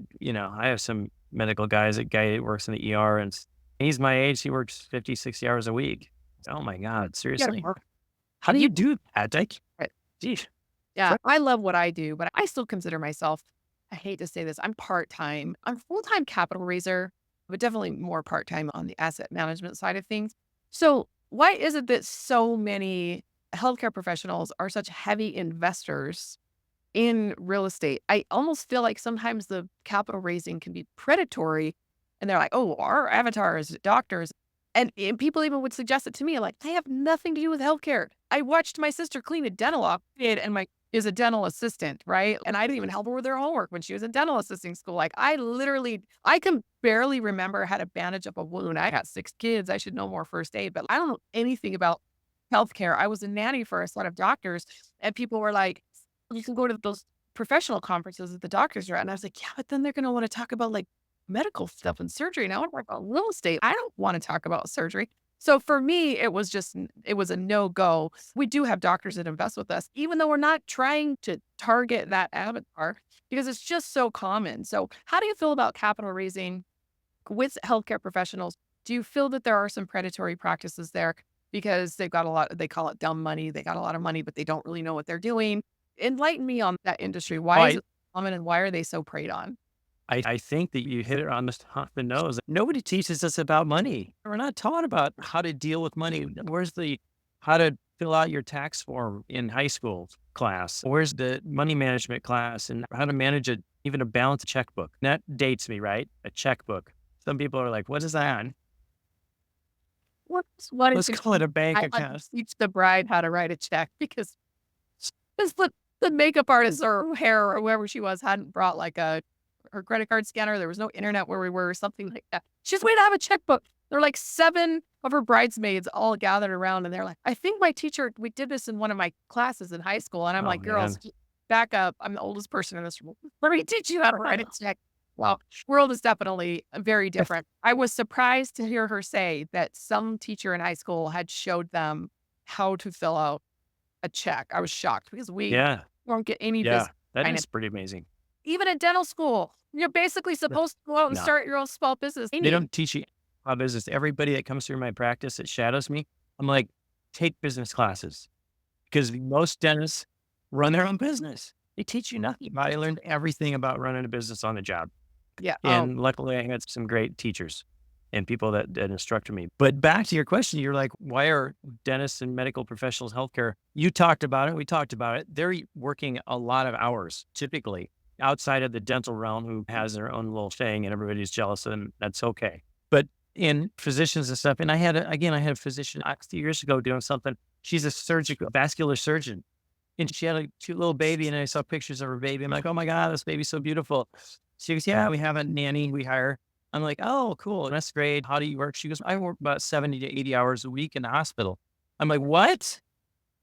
have some medical guys, a guy that works in the ER and he's my age, he works 50, 60 hours a week. Oh my God,
You gotta
seriously?
work.
How do
You
you do that? Like,
Right.
geez.
Yeah, I love what I do, but I still consider myself, I hate to say this, I'm part-time. I'm full-time capital raiser, but definitely more part-time on the asset management side of things. So why is it that so many healthcare professionals are such heavy investors in real estate? I almost feel like sometimes the capital raising can be predatory and they're like, oh, our avatar is doctors. And people even would suggest it to me, like, I have nothing to do with healthcare. I watched my sister clean a dental office and my is a dental assistant, right? And I didn't even help her with her homework when she was in dental assisting school. Like I can barely remember how to bandage up a wound. I got 6 kids. I should know more first aid, but I don't know anything about healthcare. I was a nanny for a set of doctors and people were like, you can go to those professional conferences that the doctors are at. And I was like, yeah, but then they're going to want to talk about like medical stuff and surgery. And I want to talk about real estate. I don't want to talk about surgery. So for me, it was a no go. We do have doctors that invest with us, even though we're not trying to target that avatar because it's just so common. So how do you feel about capital raising with healthcare professionals? Do you feel that there are some predatory practices there because they've got a lot, they call it dumb money. They got a lot of money, but they don't really know what they're doing. Enlighten me on that industry.
Oh,
Why is it common and why are they so preyed on?
I think that you hit it on the nose. Nobody teaches us about money. We're not taught about how to deal with money. Where's the how to fill out your tax form in high school class? Where's the money management class and how to manage even a balanced checkbook? That dates me, right? A checkbook. Some people are like, what is that?
What is
Let's call it a bank
I
account.
teach the bride how to write a check because the makeup artist or hair or whoever she was hadn't brought like her credit card scanner. There was no internet where we were or something like that. She's way to have a checkbook. There are like 7 of her bridesmaids all gathered around and they're like, I think my teacher, we did this in one of my classes in high school. And I'm
Oh
like, girls,
man.
back up. I'm the oldest person in this room. Let me teach you how to write a check. Well, world is definitely very different. I was surprised to hear her say that some teacher in high school had showed them how to fill out a check. I was shocked because we
Yeah.
don't get any
Yeah.
business.
That is pretty amazing.
Even in dental school, you're basically supposed to go out and
No.
start your own small business.
They don't teach you about business. Everybody that comes through my practice that shadows me, I'm like, take business classes because most dentists run their own business. They teach you nothing. I learned everything about running a business on the job.
Yeah. Oh,
And luckily I had some great teachers and people that instructed me. But back to your question, you're like, why are dentists and medical professionals, healthcare? You talked about it. We talked about it. They're working a lot of hours, typically outside of the dental realm who has their own little thing and everybody's jealous and that's okay. But in physicians and stuff, and I had a physician a few years ago doing something. She's a vascular surgeon. And she had a cute little baby and I saw pictures of her baby. I'm like, oh my God, this baby's so beautiful. She goes, yeah, we have a nanny we hire. I'm like, oh, cool. That's great. How do you work? She goes, I work about 70 to 80 hours a week in the hospital. I'm like, what?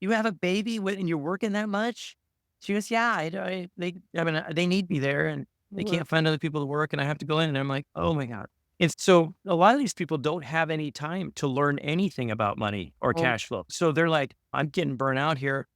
You have a baby and you're working that much? She goes, yeah, they need me there and they
mhm.
can't find other people to work and I have to go in. And I'm like, oh my God. And so a lot of these people don't have any time to learn anything about money or
Oh,
cash flow. So they're like, I'm getting burnt out here.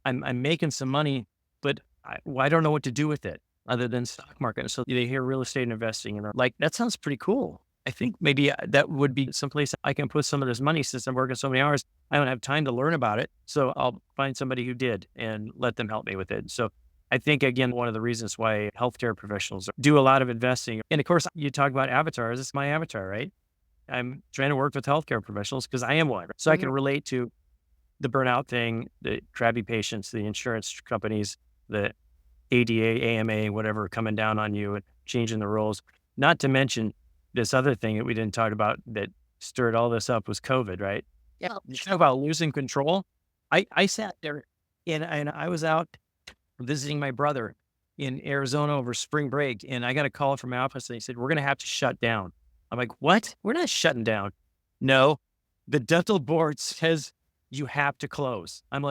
I'm making some money, but I don't know what to do with it other than stock market. So they hear real estate investing and they're like, that sounds pretty cool. I think maybe that would be someplace I can put some of this money since I'm working so many hours. I don't have time to learn about it. So I'll find somebody who did and let them help me with it. So I think, again, one of the reasons why healthcare professionals do a lot of investing. And of course, you talk about avatars. It's my avatar, right? I'm trying to work with healthcare professionals because I am one. So I can
mhm.
relate to the burnout thing, the crabby patients, the insurance companies, the ADA, AMA, whatever, coming down on you and changing the rules. Not to mention this other thing that we didn't talk about that stirred all this up was COVID, right?
Yeah.
You talk about losing control. I sat there and I was out visiting my brother in Arizona over spring break. And I got a call from my office and they said, we're going to have to shut down. I'm like, what? We're not shutting down. No, the dental board says you have to close. I'm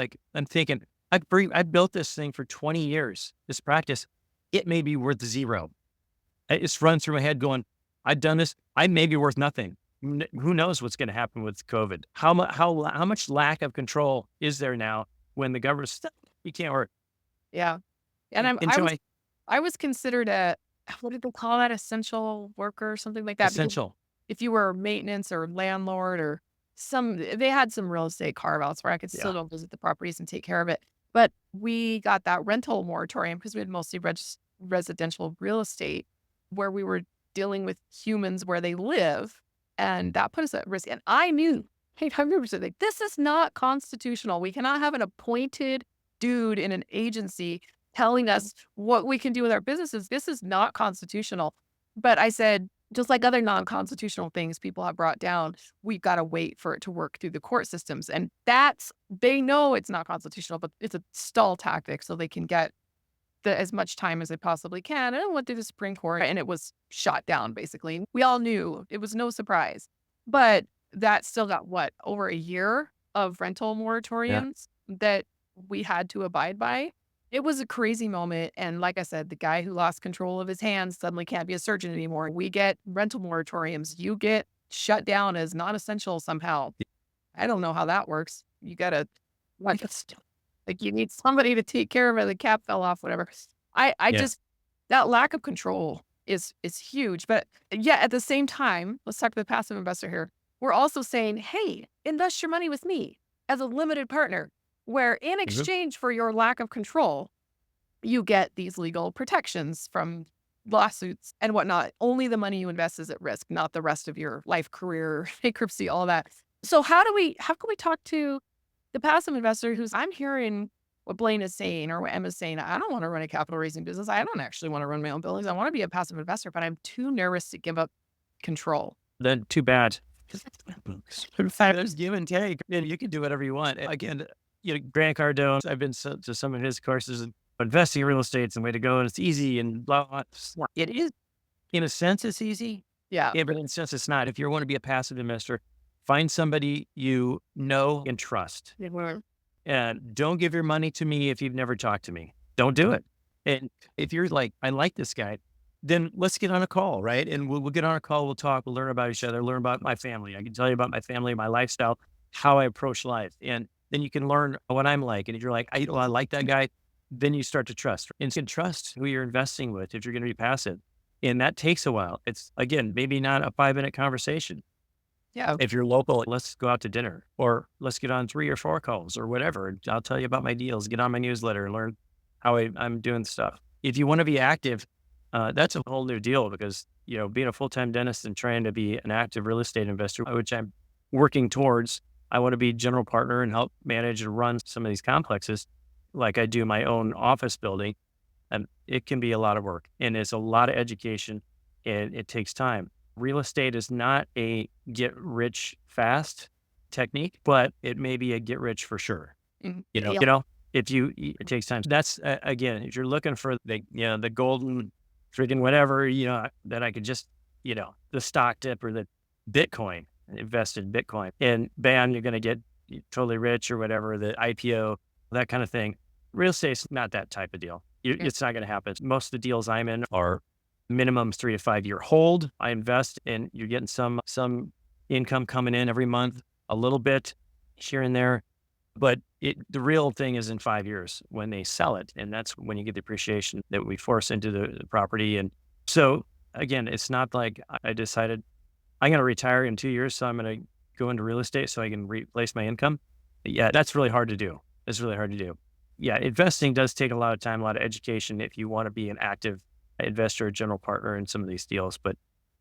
thinking, I built this thing for 20 years, this practice. It may be worth zero. It's run through my head going, I've done this. I may be worth nothing. Who knows what's going to happen with COVID? How much lack of control is there now when the government, you can't work
Yeah. And
enjoy
I was considered a, what did they call that? Essential worker or something like that. Because
essential.
if you were maintenance or landlord or they had some real estate carve outs where I could still
Yeah.
go visit the properties and take care of it. But we got that rental moratorium because we had mostly residential real estate where we were dealing with humans where they live. And that put us at risk. And I knew, hey, I remember saying, like, this is not constitutional. We cannot have an appointed dude in an agency telling us what we can do with our businesses. This is not constitutional. But I said, just like other non-constitutional things people have brought down, we've got to wait for it to work through the court systems. And they know it's not constitutional, but it's a stall tactic so they can get as much time as they possibly can. And it went through the Supreme Court and it was shot down, basically. We all knew it was no surprise. But that still got over a year of rental
Yeah.
moratoriums that we had to abide by. It was a crazy moment. And like I said, the guy who lost control of his hands suddenly can't be a surgeon anymore. We get rental moratoriums. You get shut down as non essential somehow. I don't know how that works. You got to, like, like you need somebody to take care of it. The cap fell off, whatever. I
Yeah.
just, that lack of control is huge. But yeah, at the same time, let's talk to the passive investor here. We're also saying, hey, invest your money with me as a limited partner, where in
Mhm.
exchange for your lack of control, you get these legal protections from lawsuits and whatnot. Only the money you invest is at risk, not the rest of your life, career, bankruptcy, all that. So how can we talk to the passive investor I'm hearing what Blaine is saying or what Emma's saying, I don't want to run a capital raising business. I don't actually want to run my own buildings. I want to be a passive investor, but I'm too nervous to give up control.
Then too bad. In fact, there's give and take, and you can do whatever you want. Again, Grant Cardone, I've been to some of his courses, and investing in real estate is the way to go, and it's easy and blah, blah, blah. It is, in a sense, it's easy.
Yeah.
Yeah, but in a sense, it's not. If you want to be a passive investor, find somebody you know and trust. And don't give your money to me if you've never talked to me. Don't do it. And if you're like, I like this guy, then let's get on a call, right? And we'll get on a call. We'll talk. We'll learn about each other. Learn about my family. I can tell you about my family, my lifestyle, how I approach life, and then you can learn what I'm like. And if you're like, I like that guy, then you start to trust. And you can trust who you're investing with if you're going to be passive. And that takes a while. It's again maybe not a 5-minute conversation.
Yeah.
If you're local, let's go out to dinner or let's get on 3 or 4 calls or whatever. And I'll tell you about my deals, get on my newsletter and learn how I'm doing stuff. If you want to be active, that's a whole new deal because, being a full-time dentist and trying to be an active real estate investor, which I'm working towards, I want to be general partner and help manage and run some of these complexes like I do my own office building. And it can be a lot of work and it's a lot of education and it takes time. Real estate is not a get rich fast technique, but it may be a get rich for sure.
Mhm.
You know,
Yeah.
you know, it takes time. That's again, if you're looking for the golden freaking whatever, that I could just, the stock dip or the Bitcoin, invest in Bitcoin and bam, you're going to get totally rich or whatever, the IPO, that kind of thing. Real estate's not that type of deal.
Yeah.
It's not going to happen. Most of the deals I'm in are minimum 3 to 5 year hold. I invest and you're getting some income coming in every month, a little bit here and there. But the real thing is in 5 years when they sell it. And that's when you get the appreciation that we force into the property. And so again, it's not like I decided I'm going to retire in 2 years. So I'm going to go into real estate so I can replace my income. Yeah, that's really hard to do. It's really hard to do. Yeah, investing does take a lot of time, a lot of education if you want to be an active investor, general partner in some of these deals. But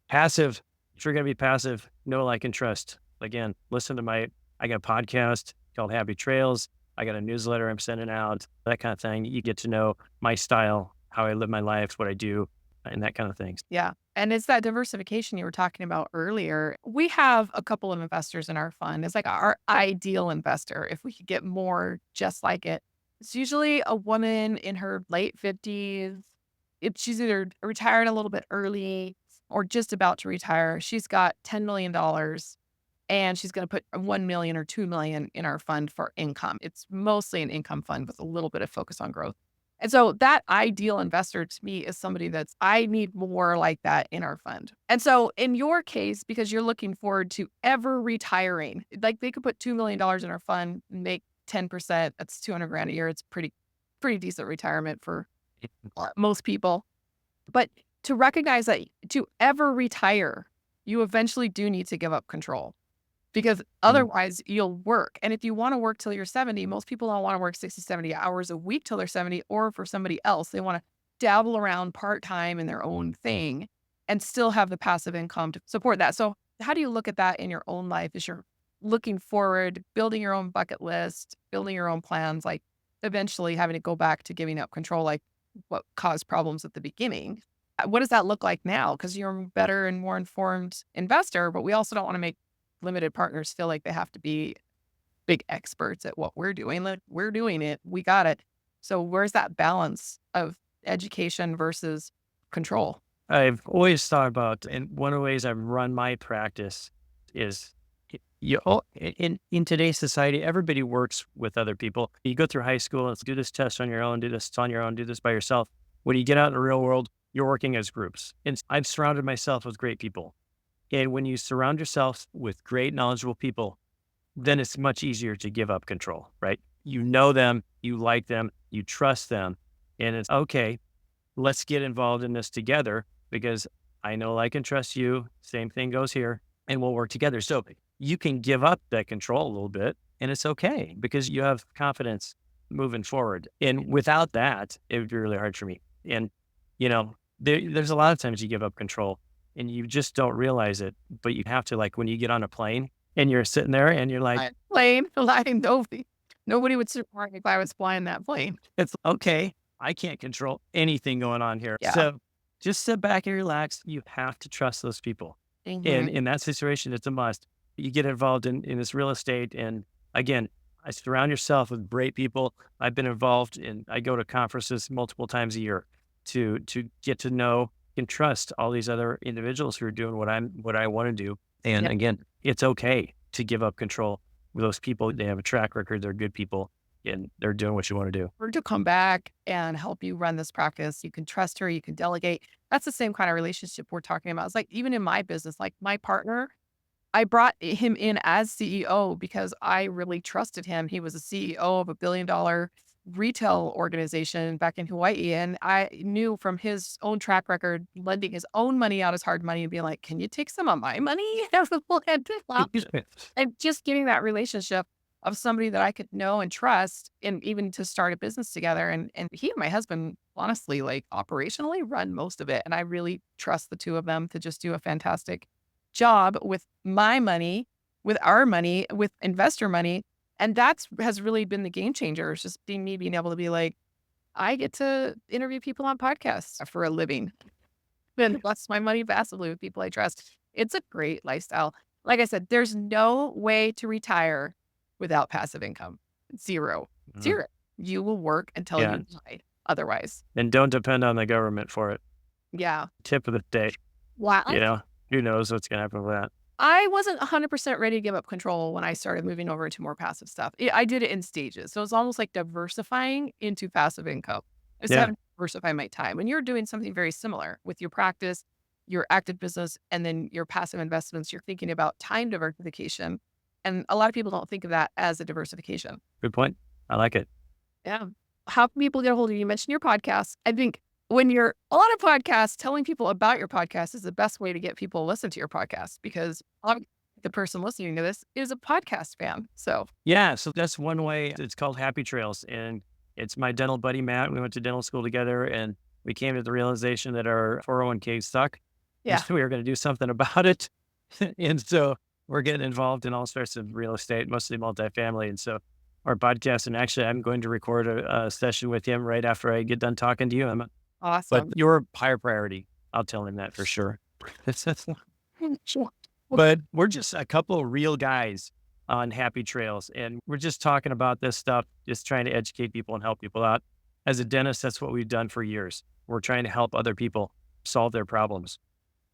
passive, if you're going to be passive, know, like, and trust. Again, listen to I got a podcast called Happy Trails. I got a newsletter I'm sending out, that kind of thing. You get to know my style, how I live my life, what I do, and that kind of things.
Yeah. And it's that diversification you were talking about earlier. We have a couple of investors in our fund. It's like our ideal investor. If we could get more just like it, it's usually a woman in her late 50s. If she's either retired a little bit early or just about to retire, she's got $10 million and she's going to put 1 million or 2 million in our fund for income. It's mostly an income fund with a little bit of focus on growth. And so that ideal investor to me is somebody that's, I need more like that in our fund. And so in your case, because you're looking forward to ever retiring, like they could put $2 million in our fund, make 10%, that's 200 grand a year. It's pretty decent retirement for most people. But to recognize that to ever retire, you eventually do need to give up control because
Mhm.
otherwise you'll work. And if you want to work till you're 70, most people don't want to work 60, 70 hours a week till they're 70, or for somebody else, they want to dabble around part time in their own thing and still have the passive income to support that. So, how do you look at that in your own life as you're looking forward, building your own bucket list, building your own plans, like eventually having to go back to giving up control, like what caused problems at the beginning? What does that look like now? Because you're a better and more informed investor, but we also don't want to make limited partners feel like they have to be big experts at what we're doing. Like we're doing it, we got it. So where's that balance of education versus control?
I've always thought about, and one of the ways I've run my practice is in today's society, everybody works with other people. You go through high school and do this test on your own, do this on your own, do this by yourself. When you get out in the real world, you're working as groups. And I've surrounded myself with great people. And when you surround yourself with great, knowledgeable people, then it's much easier to give up control, right? You know them, you like them, you trust them, and it's okay. Let's get involved in this together because I know, like, and trust you. Same thing goes here, and we'll work together. So you can give up that control a little bit, and it's okay because you have confidence moving forward. And without that, it would be really hard for me. And there's a lot of times you give up control and you just don't realize it, but you have to, like, when you get on a plane and you're sitting there and you're like,
Plane, flying, nobody would support me if I was flying that plane.
it's okay. I can't control anything going on here.
Yeah.
So just sit back and relax. You have to trust those people. And
Mhm.
in that situation, it's a must. You get involved in this real estate. And again, I surround yourself with great people. I've been involved I go to conferences multiple times a year to get to know and trust all these other individuals who are doing what I want to do. And
Yep.
again, it's okay to give up control with those people. They have a track record. They're good people and they're doing what you want to do.
Her to come back and help you run this practice. You can trust her, you can delegate. That's the same kind of relationship we're talking about. It's like even in my business, like my partner, I brought him in as CEO because I really trusted him. He was a CEO of $1 billion retail organization back in Hawaii. And I knew from his own track record, lending his own money out as hard money and being like, can you take some of my money? And just getting that relationship of somebody that I could know and trust and even to start a business together. And he and my husband, honestly, like operationally run most of it. And I really trust the two of them to just do a fantastic job with my money, with our money, with investor money. And that's has really been the game changer. It's just being able to be like, I get to interview people on podcasts for a living. Then invest my money passively with people I trust. It's a great lifestyle. Like I said, there's no way to retire without passive income. Zero.
Mhm.
Zero. You will work until
Yeah.
you die. Otherwise.
And don't depend on the government for it.
Yeah.
Tip of the day,
Wow.
you know, who knows what's going to happen with that.
I wasn't 100% ready to give up control when I started moving over to more passive stuff. I did it in stages. So it's almost like diversifying into passive income. I just
Yeah.
haven't diversified my time. And you're doing something very similar with your practice, your active business, and then your passive investments. You're thinking about time diversification. And a lot of people don't think of that as a diversification.
Good point. I like it.
Yeah. How can people get a hold of you? You mentioned your podcast. I think when you're on a podcast, telling people about your podcast is the best way to get people to listen to your podcast because the person listening to this is a podcast fan. So,
Yeah. So that's one way. It's called Happy Trails. And it's my dental buddy, Matt. We went to dental school together and we came to the realization that our 401k suck. And
yeah,
so we were going to do something about it. And so we're getting involved in all sorts of real estate, mostly multifamily. And so our podcast, and actually, I'm going to record a session with him right after I get done talking to you. But
awesome.
you're higher priority. I'll tell him that for sure.
Sure.
But we're just a couple of real guys on Happy Trails, and we're just talking about this stuff, just trying to educate people and help people out. As a dentist, that's what we've done for years. We're trying to help other people solve their problems.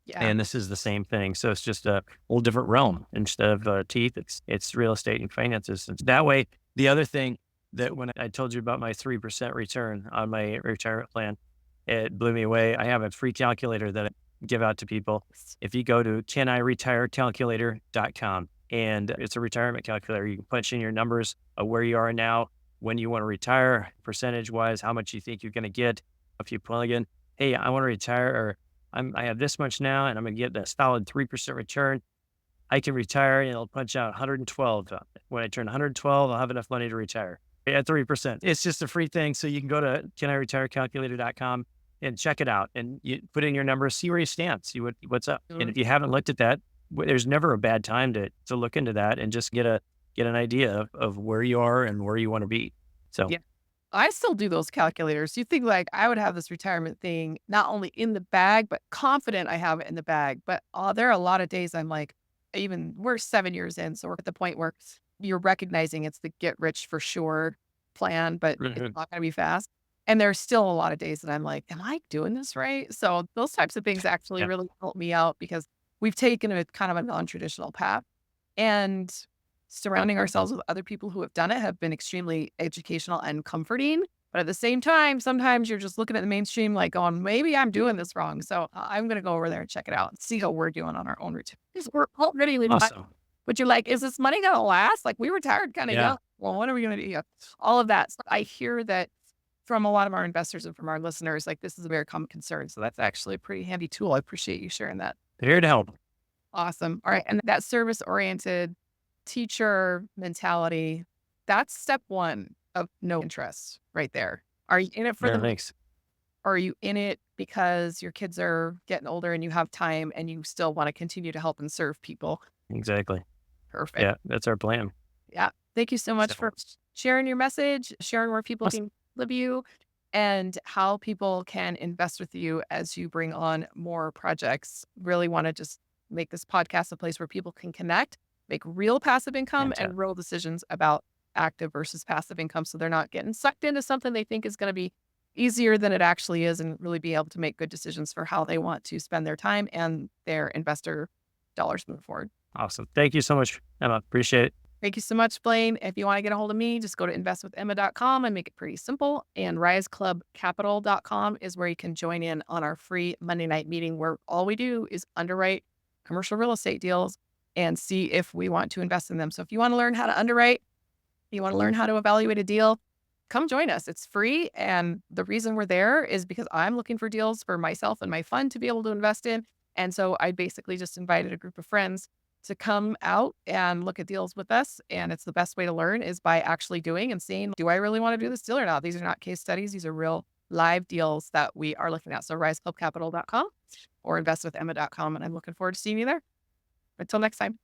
Yeah.
And this is the same thing. So it's just a whole different realm. Instead of teeth, it's real estate and finances. And that way, the other thing that when I told you about my 3% return on my retirement plan, it blew me away. I have a free calculator that I give out to people. If you go to caniretirecalculator.com, and it's a retirement calculator, you can punch in your numbers of where you are now, when you want to retire, percentage wise, how much you think you're going to get. If you plug in, hey, I want to retire, or I have this much now and I'm going to get a solid 3% return. I can retire and it'll punch out 112. When I turn 112, I'll have enough money to retire at 3%. It's just a free thing. So you can go to caniretirecalculator.com and check it out, and you put in your numbers, see where you stand, see what's up. And
Mhm.
if you haven't looked at that, there's never a bad time to look into that and just get an idea of where you are and where you want to be. So
Yeah. I still do those calculators. You think like I would have this retirement thing not only in the bag, but confident I have it in the bag. But there are a lot of days I'm like, even we're 7 years in. So we're at the point where you're recognizing it's the get rich for sure plan, but it's
Mhm.
not going to be fast. And there's still a lot of days that I'm like, am I doing this right? So those types of things actually
Yeah,
really help me out because we've taken a kind of a non-traditional path. And surrounding ourselves with other people who have done it have been extremely educational and comforting. But at the same time, sometimes you're just looking at the mainstream like going, maybe I'm doing this wrong. So I'm going to go over there and check it out and see how we're doing on our own return. Because we're already retired.
awesome.
But you're like, is this money going to last? Like we retired kind of
Yeah,
young. Well, what are we going to do? Yeah. All of that. So I hear that from a lot of our investors and from our listeners, like this is a very common concern. So that's actually a pretty handy tool. I appreciate you sharing that.
they're here to help.
Awesome. All right. And that service oriented teacher mentality, that's step one of no interest right there. Are you in it for
Yeah,
the
thanks.
or are you in it because your kids are getting older and you have time and you still want to continue to help and serve people?
Exactly.
Perfect.
Yeah, that's our plan.
Yeah. Thank you so much
So
for sharing your message, sharing where people
awesome.
can live you and how people can invest with you as you bring on more projects. Really want to just make this podcast a place where people can connect, make real passive income and
Fantastic.
real decisions about active versus passive income. So they're not getting sucked into something they think is going to be easier than it actually is and really be able to make good decisions for how they want to spend their time and their investor dollars moving forward.
Awesome. Thank you so much, Emma. Appreciate it.
Thank you so much, Blaine. If you want to get a hold of me, just go to investwithemma.com and make it pretty simple. And riseclubcapital.com is where you can join in on our free Monday night meeting where all we do is underwrite commercial real estate deals and see if we want to invest in them. So if you want to learn how to underwrite, you want to learn how to evaluate a deal, come join us. It's free. And the reason we're there is because I'm looking for deals for myself and my fund to be able to invest in. And so I basically just invited a group of friends to come out and look at deals with us. And it's the best way to learn is by actually doing and seeing, do I really want to do this deal or not? These are not case studies. These are real live deals that we are looking at. So riseclubcapital.com or investwithemma.com. And I'm looking forward to seeing you there. Until next time.